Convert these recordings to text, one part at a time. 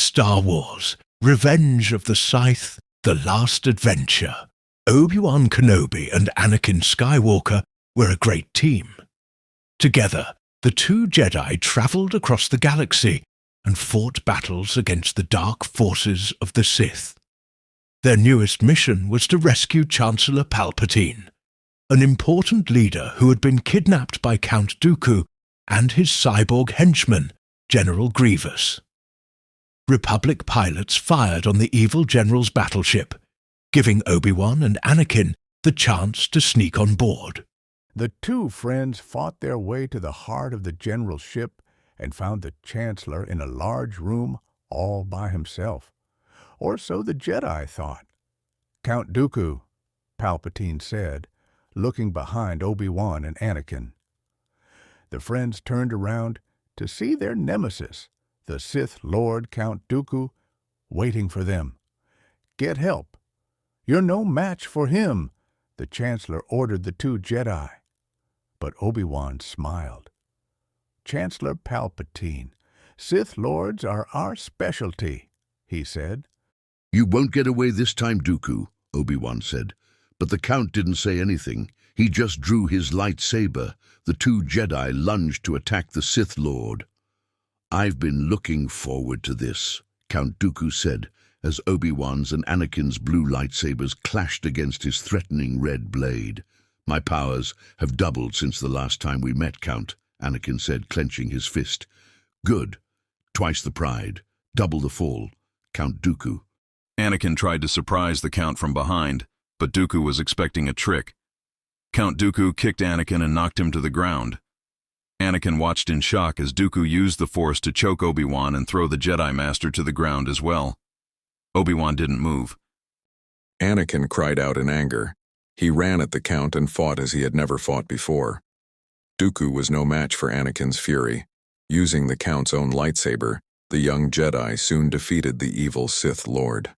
Star Wars, Revenge of the Sith, The Last Adventure, Obi-Wan Kenobi and Anakin Skywalker were a great team. Together, the two Jedi traveled across the galaxy and fought battles against the dark forces of the Sith. Their newest mission was to rescue Chancellor Palpatine, an important leader who had been kidnapped by Count Dooku and his cyborg henchman, General Grievous. Republic pilots fired on the evil general's battleship, giving Obi-Wan and Anakin the chance to sneak on board. The two friends fought their way to the heart of the general's ship and found the Chancellor in a large room all by himself. Or so the Jedi thought. Count Dooku, Palpatine said, looking behind Obi-Wan and Anakin. The friends turned around to see their nemesis, the Sith Lord Count Dooku, waiting for them. "Get help. You're no match for him," the Chancellor ordered the two Jedi. But Obi-Wan smiled. "Chancellor Palpatine, Sith Lords are our specialty," he said. "You won't get away this time, Dooku," Obi-Wan said. But the Count didn't say anything. He just drew his lightsaber. The two Jedi lunged to attack the Sith Lord. "I've been looking forward to this," Count Dooku said, as Obi-Wan's and Anakin's blue lightsabers clashed against his threatening red blade. "My powers have doubled since the last time we met, Count," Anakin said, clenching his fist. "Good. Twice the pride. Double the fall, Count Dooku." Anakin tried to surprise the Count from behind, but Dooku was expecting a trick. Count Dooku kicked Anakin and knocked him to the ground. Anakin watched in shock as Dooku used the Force to choke Obi-Wan and throw the Jedi Master to the ground as well. Obi-Wan didn't move. Anakin cried out in anger. He ran at the Count and fought as he had never fought before. Dooku was no match for Anakin's fury. Using the Count's own lightsaber, the young Jedi soon defeated the evil Sith Lord.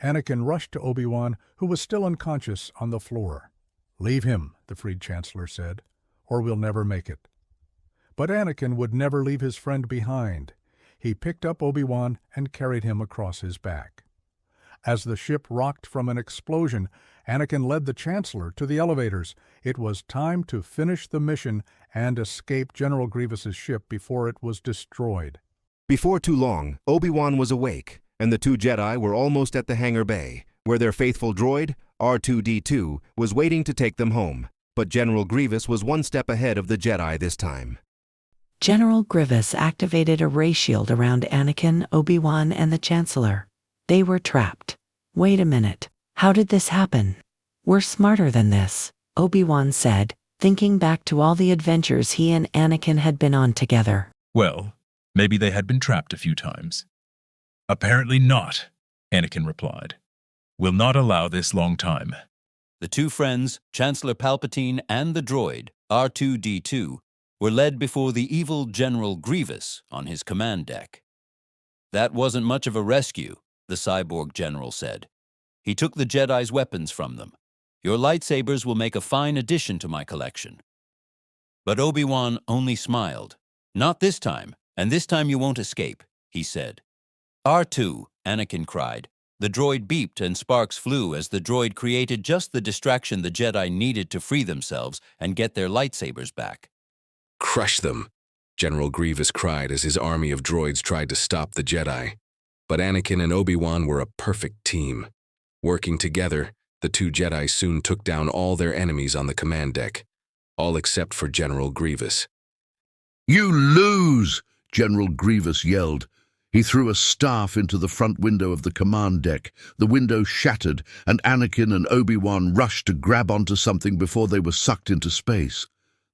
Anakin rushed to Obi-Wan, who was still unconscious on the floor. "Leave him," the freed Chancellor said, "or we'll never make it." But Anakin would never leave his friend behind. He picked up Obi-Wan and carried him across his back. As the ship rocked from an explosion, Anakin led the Chancellor to the elevators. It was time to finish the mission and escape General Grievous's ship before it was destroyed. Before too long, Obi-Wan was awake, and the two Jedi were almost at the hangar bay, where their faithful droid, R2-D2, was waiting to take them home. But General Grievous was one step ahead of the Jedi this time. General Grievous activated a ray shield around Anakin, Obi-Wan, and the Chancellor. They were trapped. "Wait a minute. How did this happen?" "We're smarter than this," Obi-Wan said, thinking back to all the adventures he and Anakin had been on together. "Well, maybe they had been trapped a few times." "Apparently not," Anakin replied. "We'll not allow this long time." The two friends, Chancellor Palpatine and the droid, R2-D2, were led before the evil General Grievous on his command deck. "That wasn't much of a rescue," the cyborg general said. "He took the Jedi's weapons from them. Your lightsabers will make a fine addition to my collection." But Obi-Wan only smiled. "Not this time, and this time you won't escape," he said. "R2," Anakin cried. The droid beeped and sparks flew as the droid created just the distraction the Jedi needed to free themselves and get their lightsabers back. "Crush them," General Grievous cried as his army of droids tried to stop the Jedi. But Anakin and Obi-Wan were a perfect team. Working together, the two Jedi soon took down all their enemies on the command deck, all except for General Grievous. "You lose!" General Grievous yelled. He threw a staff into the front window of the command deck. The window shattered, and Anakin and Obi-Wan rushed to grab onto something before they were sucked into space.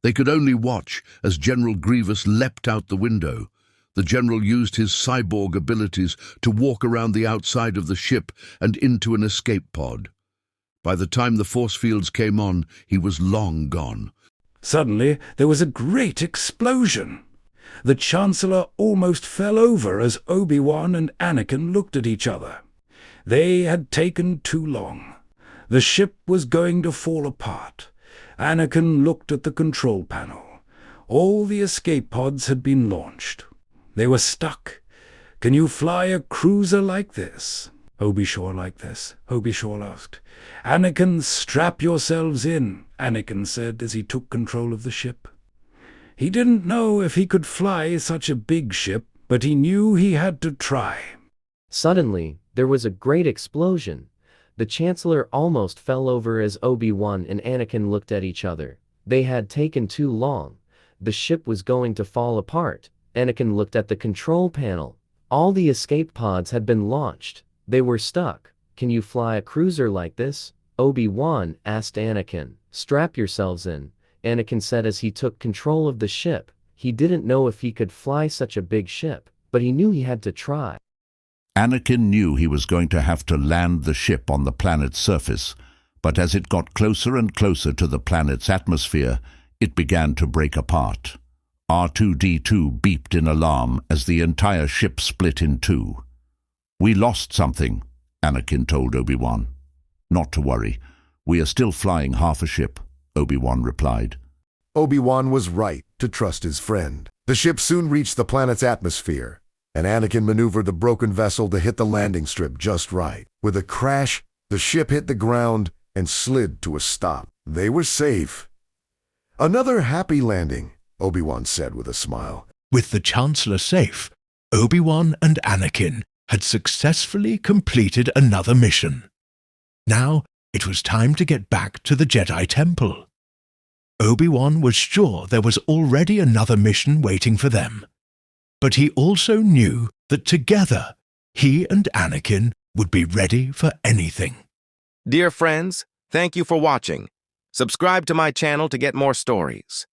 They could only watch as General Grievous leapt out the window. The general used his cyborg abilities to walk around the outside of the ship and into an escape pod. By the time the force fields came on, he was long gone. Suddenly, there was a great explosion. The Chancellor almost fell over as Obi-Wan and Anakin looked at each other. They had taken too long. The ship was going to fall apart. Anakin looked at the control panel. All the escape pods had been launched. They were stuck. Can you fly a cruiser like this? Obi-Shaw asked. Anakin, strap yourselves in, Anakin said as he took control of the ship. He didn't know if he could fly such a big ship, but he knew he had to try. Suddenly, there was a great explosion. The Chancellor almost fell over as Obi-Wan and Anakin looked at each other. They had taken too long. The ship was going to fall apart. Anakin looked at the control panel. All the escape pods had been launched. They were stuck. Can you fly a cruiser like this? Obi-Wan asked Anakin. Strap yourselves in, Anakin said as he took control of the ship. He didn't know if he could fly such a big ship, but he knew he had to try. Anakin knew he was going to have to land the ship on the planet's surface, but as it got closer and closer to the planet's atmosphere, it began to break apart. R2-D2 beeped in alarm as the entire ship split in two. "We lost something," Anakin told Obi-Wan. "Not to worry. We are still flying half a ship," Obi-Wan replied. Obi-Wan was right to trust his friend. The ship soon reached the planet's atmosphere, and Anakin maneuvered the broken vessel to hit the landing strip just right. With a crash, the ship hit the ground and slid to a stop. They were safe. "Another happy landing," Obi-Wan said with a smile. With the Chancellor safe, Obi-Wan and Anakin had successfully completed another mission. Now it was time to get back to the Jedi Temple. Obi-Wan was sure there was already another mission waiting for them, but he also knew that together he and Anakin would be ready for anything. Dear friends, thank you for watching. Subscribe to my channel to get more stories.